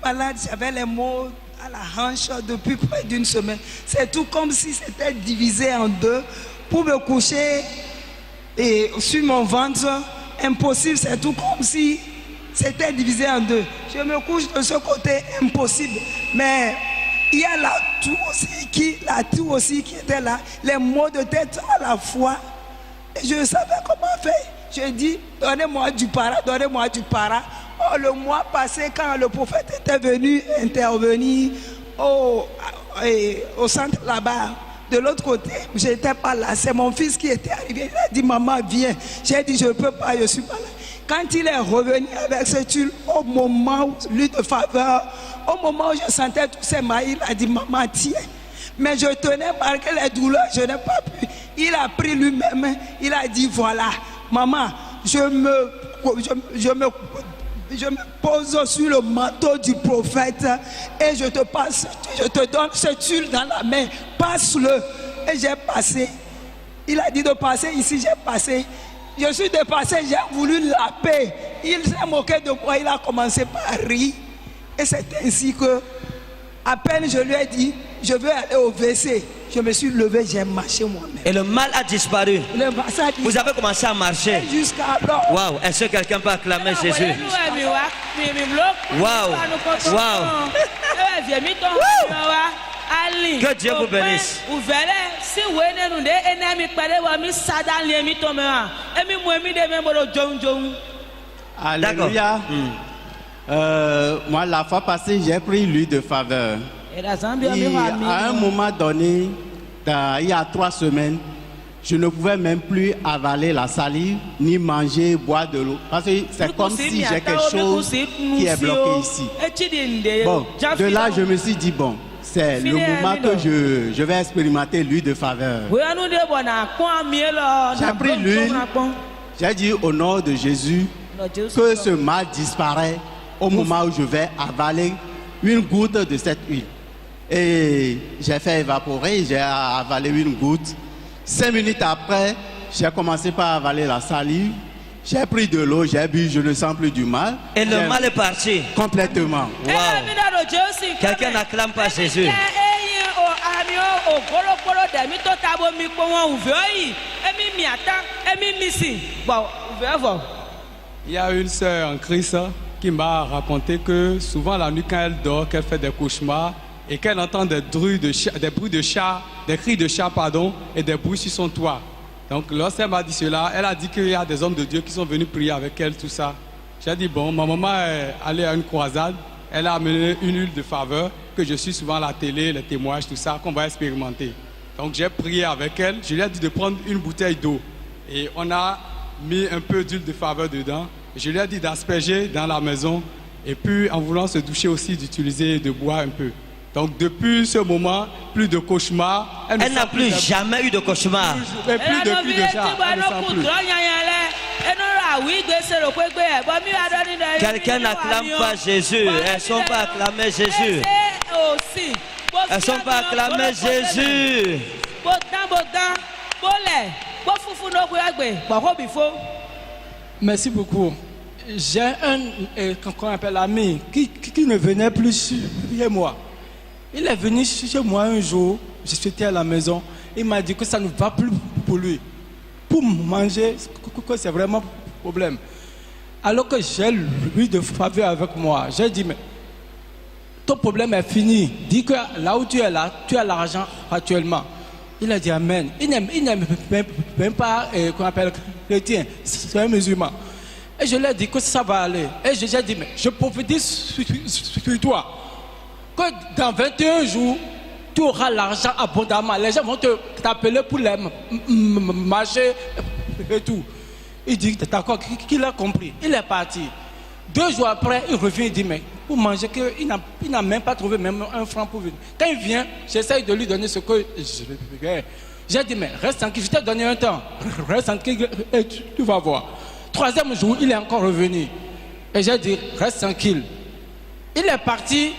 malade, j'avais les maux à la hanche depuis près d'une semaine. C'est tout comme si c'était divisé en deux. Pour me coucher et sur mon ventre, impossible, c'est tout comme si c'était divisé en deux. Je me couche de ce côté, impossible. Mais il y a la toux aussi qui était là, les maux de tête à la fois. Et je ne savais comment faire. Je dis, donnez-moi du para, donnez-moi du para. Oh, le mois passé, quand le prophète était venu intervenir au centre là-bas, de l'autre côté, je n'étais pas là. C'est mon fils qui était arrivé. Il a dit, maman, viens. J'ai dit, je ne peux pas, je ne suis pas là. Quand il est revenu avec ce tulle, au moment où, lui de faveur, au moment où je sentais tous ces mailles, il a dit, maman, tiens. Mais je tenais malgré les douleurs, je n'ai pas pu. Il a pris lui-même, il a dit, voilà, maman, je me pose sur le manteau du prophète et je te donne ce tulle dans la main, passe-le. Et j'ai passé. Il a dit de passer ici, j'ai passé. Je suis dépassé, j'ai voulu laper. Il s'est moqué de moi, il a commencé par rire. Et c'est ainsi que, à peine je lui ai dit, je veux aller au WC. Je me suis levé, j'ai marché moi-même. Et le mal a disparu. Le mal a disparu. Vous avez commencé à marcher. Jusqu'à alors. Waouh, est-ce que quelqu'un peut acclamer Jésus? Waouh, waouh. Que Dieu vous bénisse. Alléluia. Moi, la fois passée, j'ai pris l'huile de faveur. Et à un moment donné, il y a 3 semaines, je ne pouvais même plus avaler la salive, ni manger, boire de l'eau. Parce que c'est comme si j'ai quelque chose qui est bloqué ici. Bon, de là, je me suis dit, bon, c'est le moment que je vais expérimenter l'huile de faveur. J'ai pris l'huile, j'ai dit au nom de Jésus que ce mal disparaît au moment où je vais avaler une goutte de cette huile. Et j'ai fait évaporer, j'ai avalé une goutte. 5 minutes après, j'ai commencé par avaler la salive. J'ai pris de l'eau, j'ai bu, je ne sens plus du mal. Et le mal est parti. Complètement. Wow. Quelqu'un n'acclame pas Jésus. Il y a une sœur en Christ qui m'a raconté que souvent la nuit quand elle dort, qu'elle fait des cauchemars et qu'elle entend des bruits de chat, des cris de chat, pardon, et des bruits sur son toit. Donc lorsqu'elle m'a dit cela, elle a dit qu'il y a des hommes de Dieu qui sont venus prier avec elle, tout ça. J'ai dit, bon, ma maman est allée à une croisade, elle a amené une huile de faveur, que je suis souvent à la télé, les témoignages, tout ça, qu'on va expérimenter. Donc j'ai prié avec elle, je lui ai dit de prendre une bouteille d'eau. Et on a mis un peu d'huile de faveur dedans. Je lui ai dit d'asperger dans la maison. Et puis en voulant se doucher aussi, d'utiliser, de boire un peu. Donc depuis ce moment, plus de cauchemars. Elle n'a plus jamais eu de cauchemar. Plus de cris de chat. Elle ne sent plus. Quelqu'un n'acclame pas Jésus. Elles ne sont pas acclamées Jésus. Elles ne sont pas acclamées Jésus. Merci beaucoup. J'ai qu'on appelle ami qui ne venait plus chez moi. Il est venu chez moi un jour, j'étais à la maison, il m'a dit que ça ne va plus pour lui. Pour manger, c'est vraiment un problème. Alors que j'ai lui de faveur avec moi, j'ai dit, mais ton problème est fini. Dis que là où tu es là, tu as l'argent actuellement. Il a dit Amen. Il n'aime même pas qu'on appelle chrétien, c'est un musulman. Et je lui ai dit que ça va aller. Et j'ai dit, mais je prophétise sur toi que dans 21 jours, tu auras l'argent abondamment. Les gens vont t'appeler pour les marchés et tout. Il dit, d'accord, qu'il a compris. Il est parti. 2 jours après, il revient, il dit, mais pour manger, il n'a même pas trouvé même un franc pour venir. Quand il vient, j'essaye de lui donner ce que j'ai dit, mais reste tranquille, je t'ai donné un temps. Reste tranquille et tu vas voir. 3e jour, il est encore revenu. Et j'ai dit, reste tranquille. Il est parti.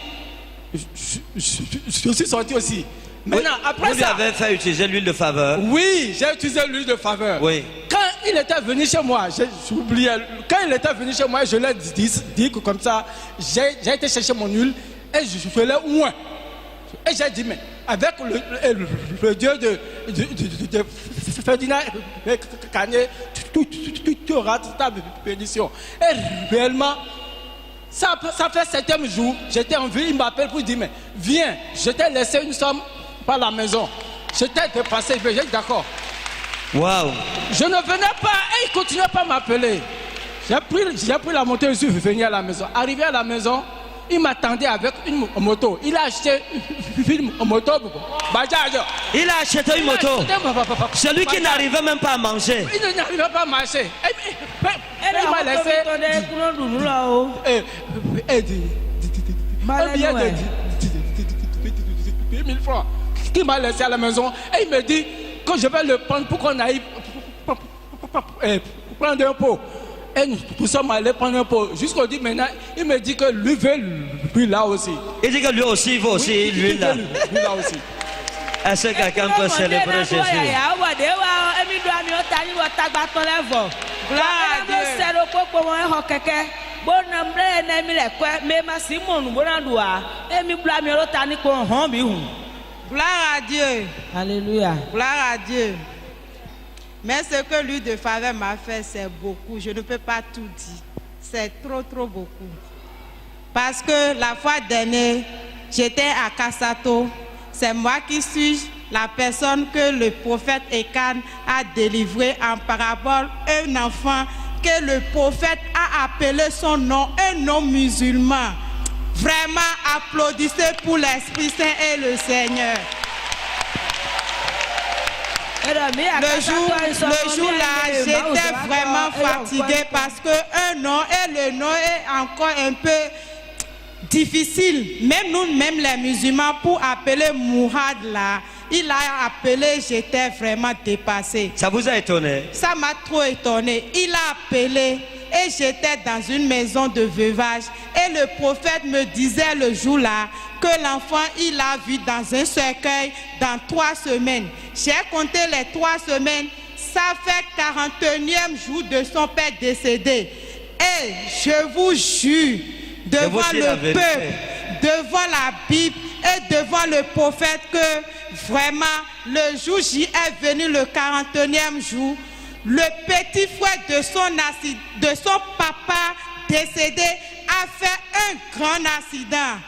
Je suis sorti aussi. Maintenant, après vous lui avez fait utiliser l'huile de faveur? Oui, j'ai utilisé l'huile de faveur. Oui. Quand il était venu chez moi, j'ai oublié. Quand il était venu chez moi, je lui ai dit que comme ça, j'ai été chercher mon huile et je l'ai oint. Et j'ai dit, mais avec le Dieu de Ferdinand Cagné, tu auras ta bénédiction. Et réellement, ça fait 7e jour, j'étais en vie, il m'appelle pour dire, mais viens, je t'ai laissé une somme par la maison. Je t'ai dépensé, j'ai dit d'accord. Waouh. Je ne venais pas et il continuait pas à m'appeler. J'ai pris la moto et je suis venu à la maison. Arrivé à la maison, il m'attendait avec une moto. Il a acheté une moto. Bajaj. Il a acheté une moto. Celui qui n'arrivait même pas à manger. Il n'arrivait pas à marcher. Il m'a laissé 10 000 francs. Il m'a laissé à la maison et il me dit que je vais le prendre pour qu'on aille prendre un pot. Et nous sommes allés prendre un pot. Jusqu'au dit maintenant, il me dit que lui veut lui là aussi. Il dit que lui aussi, il veut aussi lui là. Lui là aussi. Est-ce que quelqu'un peut célébrer Jésus? Gloire à Dieu. Alléluia. Gloire à Dieu. Mais ce que l'huile de faveur m'a fait, c'est beaucoup. Je ne peux pas tout dire. C'est trop beaucoup. Parce que la fois dernière, j'étais à Kassato. C'est moi qui suis la personne que le prophète Ekan a délivré en parabole. Un enfant que le prophète a appelé son nom, un nom musulman. Vraiment, applaudissez pour l'Esprit Saint et le Seigneur. Le jour là, j'étais vraiment fatiguée parce que un nom et le nom est encore un peu difficile. Même nous, même les musulmans, pour appeler Mourad là, il a appelé, j'étais vraiment dépassée. Ça vous a étonné? Ça m'a trop étonné. Il a appelé et j'étais dans une maison de veuvage. Et le prophète me disait le jour là que l'enfant, il a vu dans un cercueil dans 3 semaines. J'ai compté les 3 semaines. Ça fait 41e jour de son père décédé. Et je vous jure, devant le peuple, devant la Bible et devant le prophète, que vraiment, le jour J est venu le 41e jour, le petit frère de son papa décédé a fait un grand accident.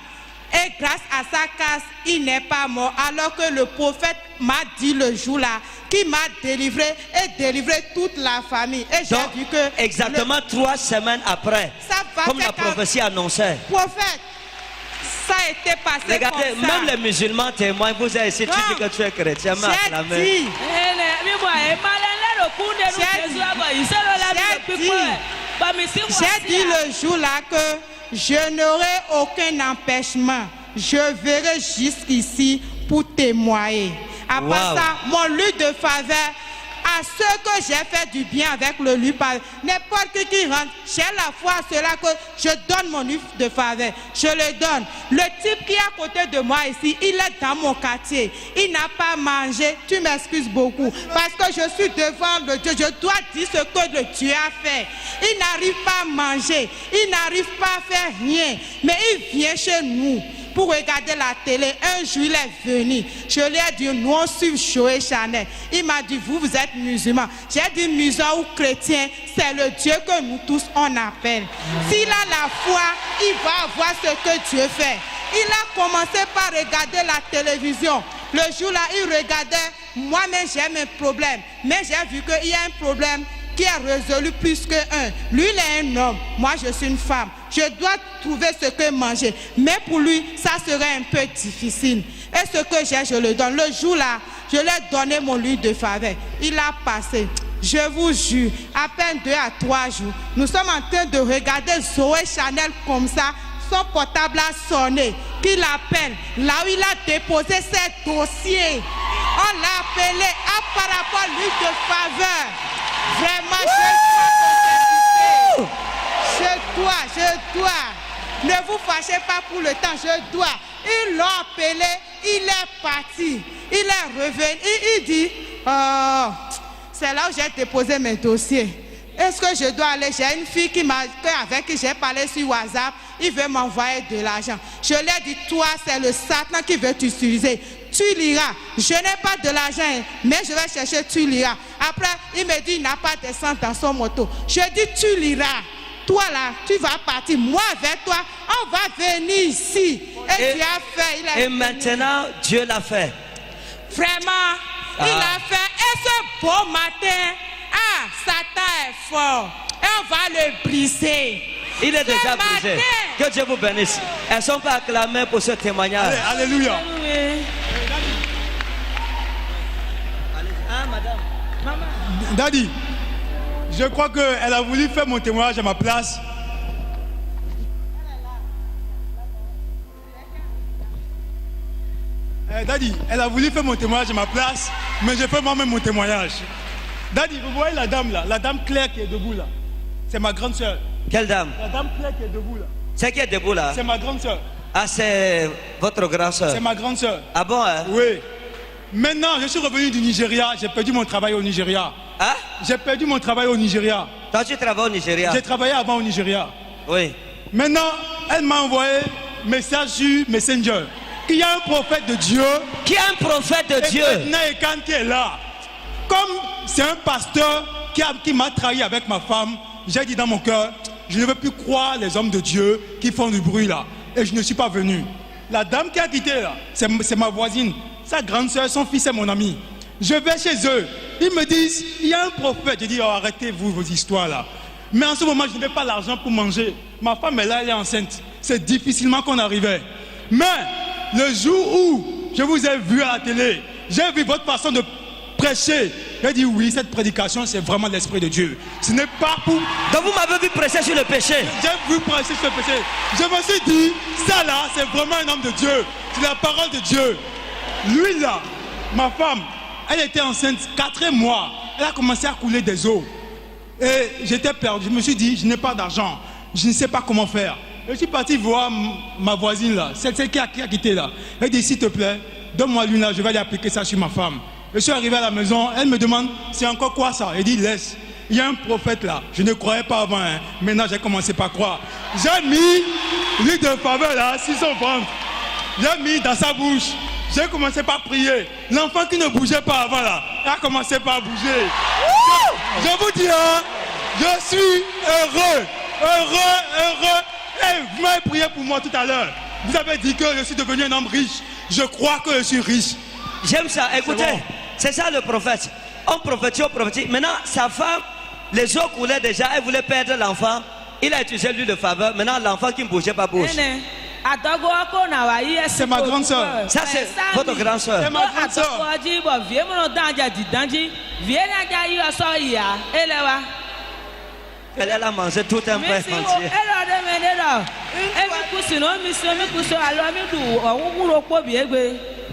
Et grâce à sa casse, il n'est pas mort. Alors que le prophète m'a dit le jour-là qu'il m'a délivré et délivré toute la famille. Et j'ai vu que... Exactement 3 semaines après, comme la prophétie annonçait. Prophète, ça a été passé. Regardez, comme ça. même les musulmans témoignent. Vous avez ici, tu dis que tu es chrétien, mais acclamé. J'ai dit le jour-là que je n'aurai aucun empêchement. Je verrai jusqu'ici pour témoigner. Après ça, mon lutte de faveur, à ceux que j'ai fait du bien avec le lutte de faveur, n'importe qui rentre, j'ai la foi à cela que je donne mon lutte de faveur. Je le donne. Le type qui est à côté de moi ici, il est dans mon quartier. Il n'a pas mangé. Tu m'excuses beaucoup. Parce que je suis devant le Dieu. Je dois dire ce que le Dieu a fait. Il n'arrive pas à manger. Il n'arrive pas à faire rien. Mais il vient chez nous pour regarder la télé. Un jour, il est venu. Je lui ai dit, nous, on suit Joël Chanel. Il m'a dit, vous êtes musulman. J'ai dit, musulman ou chrétien, c'est le Dieu que nous tous, on appelle. S'il a la foi, il va voir ce que Dieu fait. Il a commencé par regarder la télévision. Le jour-là, il regardait. Moi-même, j'ai un problème. Mais j'ai vu qu'il y a un problème qui est résolu plus qu'un. Lui, il est un homme. Moi, je suis une femme. Je dois trouver ce que manger. Mais pour lui, ça serait un peu difficile. Et ce que j'ai, je le donne. Le jour-là, je lui ai donné mon huile de faveur. Il a passé. Je vous jure, à peine 2 à 3 jours, nous sommes en train de regarder Zoé Chanel comme ça. Son portable a sonné. Qu'il appelle. Là où il a déposé ses dossiers. On l'a appelé par rapport à l'huile de faveur. Vraiment, je dois. Ne vous fâchez pas pour le temps, je dois. Ils l'ont appelé, il est parti. Il est revenu, il dit, c'est là où j'ai déposé mes dossiers. Est-ce que je dois aller? J'ai une fille avec qui j'ai parlé sur WhatsApp. Il veut m'envoyer de l'argent. Je lui ai dit, toi, c'est le Satan qui veut t'utiliser. Tu liras. Je n'ai pas de l'argent, mais je vais chercher, tu liras. Après, il me dit, il n'a pas d'essence dans son moto. Je dis, tu liras. Toi là, tu vas partir. Moi avec toi, on va venir ici. Et tu as fait. Et maintenant, Dieu l'a fait. Vraiment, il a fait. Et ce beau matin, Satan est fort. Et on va le briser. Il est déjà brisé. Que Dieu vous bénisse. Elles ne sont pas acclamées pour ce témoignage. Allez, alléluia. Madame. Daddy, je crois qu'elle a voulu faire mon témoignage à ma place. Daddy, elle a voulu faire mon témoignage à ma place, mais je fais moi-même mon témoignage. Daddy, vous voyez la dame là, la dame Claire qui est debout là. C'est ma grande soeur. Quelle dame? La dame Claire qui est debout là. C'est qui est debout là? C'est ma grande soeur. Ah, c'est votre grande soeur. C'est ma grande soeur. Ah bon, hein? Oui. Maintenant, je suis revenu du Nigeria. J'ai perdu mon travail au Nigeria. Hein? J'ai perdu mon travail au Nigeria. Toi, tu travailles au Nigeria? J'ai travaillé avant au Nigeria. Oui. Maintenant, elle m'a envoyé un message sur Messenger. Qu'il y a un prophète de Dieu. Qui est un prophète de Dieu? Naïkan qui est là. Comme c'est un pasteur qui m'a trahi avec ma femme, j'ai dit dans mon cœur, je ne veux plus croire les hommes de Dieu qui font du bruit là. Et je ne suis pas venu. La dame qui a quitté là, c'est ma voisine. Sa grande soeur, son fils est mon ami. Je vais chez eux. Ils me disent, il y a un prophète. Je dis, oh, arrêtez-vous vos histoires là. Mais en ce moment, je n'avais pas l'argent pour manger. Ma femme est là, elle est enceinte. C'est difficilement qu'on arrivait. Mais le jour où je vous ai vu à la télé, j'ai vu votre façon de prêcher. J'ai dit, oui, cette prédication, c'est vraiment l'Esprit de Dieu. Ce n'est pas pour... Donc vous m'avez vu prêcher sur le péché. J'ai vu prêcher sur le péché. Je me suis dit, ça là, c'est vraiment un homme de Dieu. C'est la parole de Dieu. Lui là, ma femme, elle était enceinte 4 mois. Elle a commencé à couler des os. Et j'étais perdu. Je me suis dit, je n'ai pas d'argent. Je ne sais pas comment faire. Je suis parti voir ma voisine là, celle qui a quitté là. Elle dit, s'il te plaît, donne-moi l'une là, je vais aller appliquer ça sur ma femme. Je suis arrivé à la maison, elle me demande, c'est encore quoi ça? Elle dit, laisse. Il y a un prophète là. Je ne croyais pas avant. Hein. Maintenant, j'ai commencé par croire. J'ai mis l'huile de faveur là, sur son ventre. J'ai mis dans sa bouche. J'ai commencé par prier. L'enfant qui ne bougeait pas avant là, a commencé par bouger. Je vous dis, hein, je suis heureux. Et vous m'avez prié pour moi tout à l'heure. Vous avez dit que je suis devenu un homme riche. Je crois que je suis riche. J'aime ça. Écoutez, c'est ça le prophète. On prophétise. Maintenant, sa femme, les eaux coulaient déjà. Elle voulait perdre l'enfant. Il a utilisé l'huile de faveur. Maintenant, l'enfant qui ne bougeait pas bouge. C'est ma grande soeur. Ça, c'est votre grande soeur. C'est ma grande soeur. Elle a mangé tout un pain entier.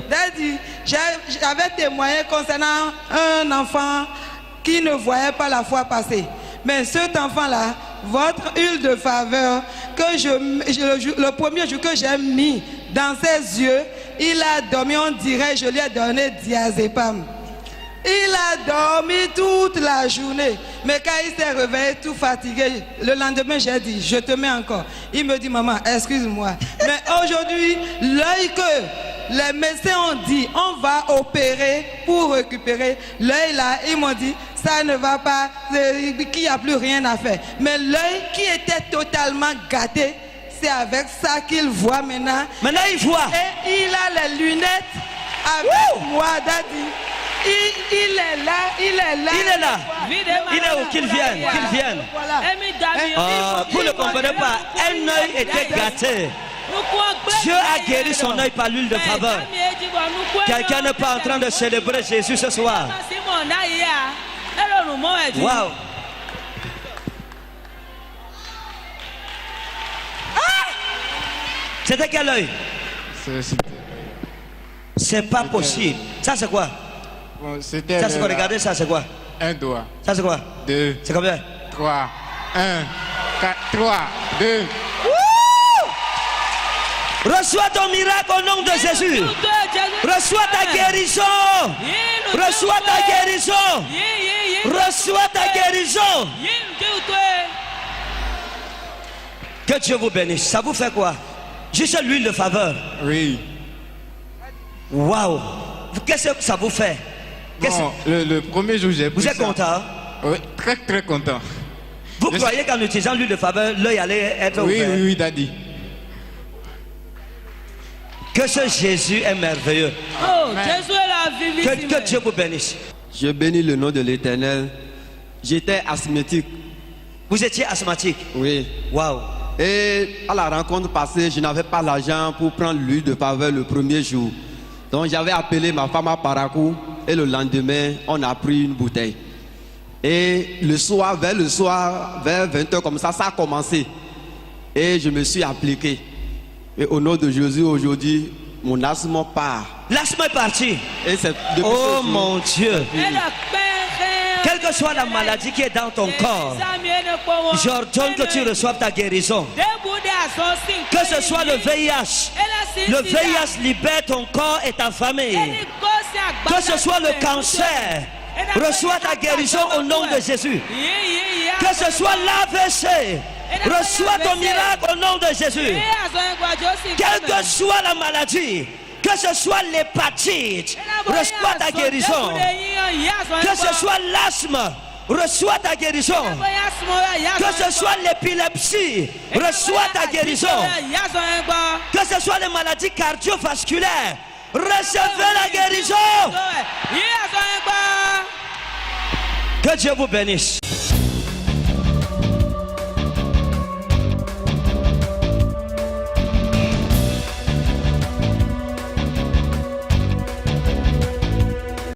Daddy, j'avais témoigné concernant un enfant qui ne voyait pas la fois passée. Mais cet enfant-là, votre huile de faveur, que le premier jour que j'ai mis dans ses yeux, il a dormi, on dirait, je lui ai donné diazépam. Il a dormi toute la journée. Mais quand il s'est réveillé tout fatigué, le lendemain, j'ai dit, je te mets encore. Il me dit, maman, excuse-moi. Mais aujourd'hui, l'œil que les médecins ont dit, on va opérer pour récupérer, l'œil là, ils m'ont dit, ça ne va pas, qu'il n'y a plus rien à faire. Mais l'œil qui était totalement gâté, c'est avec ça qu'il voit maintenant. Maintenant, il voit. Et il a les lunettes avec moi, Daddy. Il est là, il est là. Il est là. Il est où? Qu'il vienne, qu'il vienne. Vous ne comprenez pas, un œil était gâté. Dieu a guéri son œil par l'huile de faveur. Quelqu'un n'est pas en train de célébrer Jésus ce soir. Wow. C'était quel œil? C'est pas possible. Ça c'est quoi? Bon, ça c'est quoi? Regardez ça, c'est quoi? Un doigt. Ça c'est quoi? 2. C'est combien? 3. 1. 4. 3. 2. Reçois ton miracle au nom de Jésus. Reçois ta guérison. Reçois ta guérison. Reçois ta guérison. Que Dieu vous bénisse. Ça vous fait quoi? Juste l'huile de faveur. Oui. Waouh. Qu'est-ce que ça vous fait? Bon, le premier jour, j'ai pris Vous êtes content? Oui, très très content. Vous croyez qu'en utilisant l'huile de faveur, l'œil allait être ouvert? Oui, Daddy. Que ce Jésus est merveilleux. Oh, Jésus est la vie. Que Dieu vous bénisse. Je bénis le nom de l'Éternel. J'étais asthmatique. Vous étiez asthmatique? Oui. Waouh. Et à la rencontre passée, je n'avais pas l'argent pour prendre l'huile de faveur le premier jour. Donc j'avais appelé ma femme à Parakou et le lendemain, on a pris une bouteille. Et le soir, vers 20h comme ça a commencé. Et je me suis appliqué. Et au nom de Jésus, aujourd'hui, mon asthme part. L'asthme est parti. Et c'est oh mon Dieu. Quelle que soit la maladie qui est dans ton corps, j'ordonne que tu reçoives ta guérison. Que ce soit le VIH. Le VIH libère ton corps et ta famille. Que ce soit le cancer. Reçois ta guérison au nom de Jésus. Que ce soit l'AVC. Reçois ton miracle au nom de Jésus. Quelle que soit la maladie, que ce soit l'hépatite, reçois ta guérison. Que ce soit l'asthme, reçois ta guérison. Que ce soit l'épilepsie, reçois ta guérison. Que ce soit les maladies cardiovasculaires, recevez la guérison. Que Dieu vous bénisse.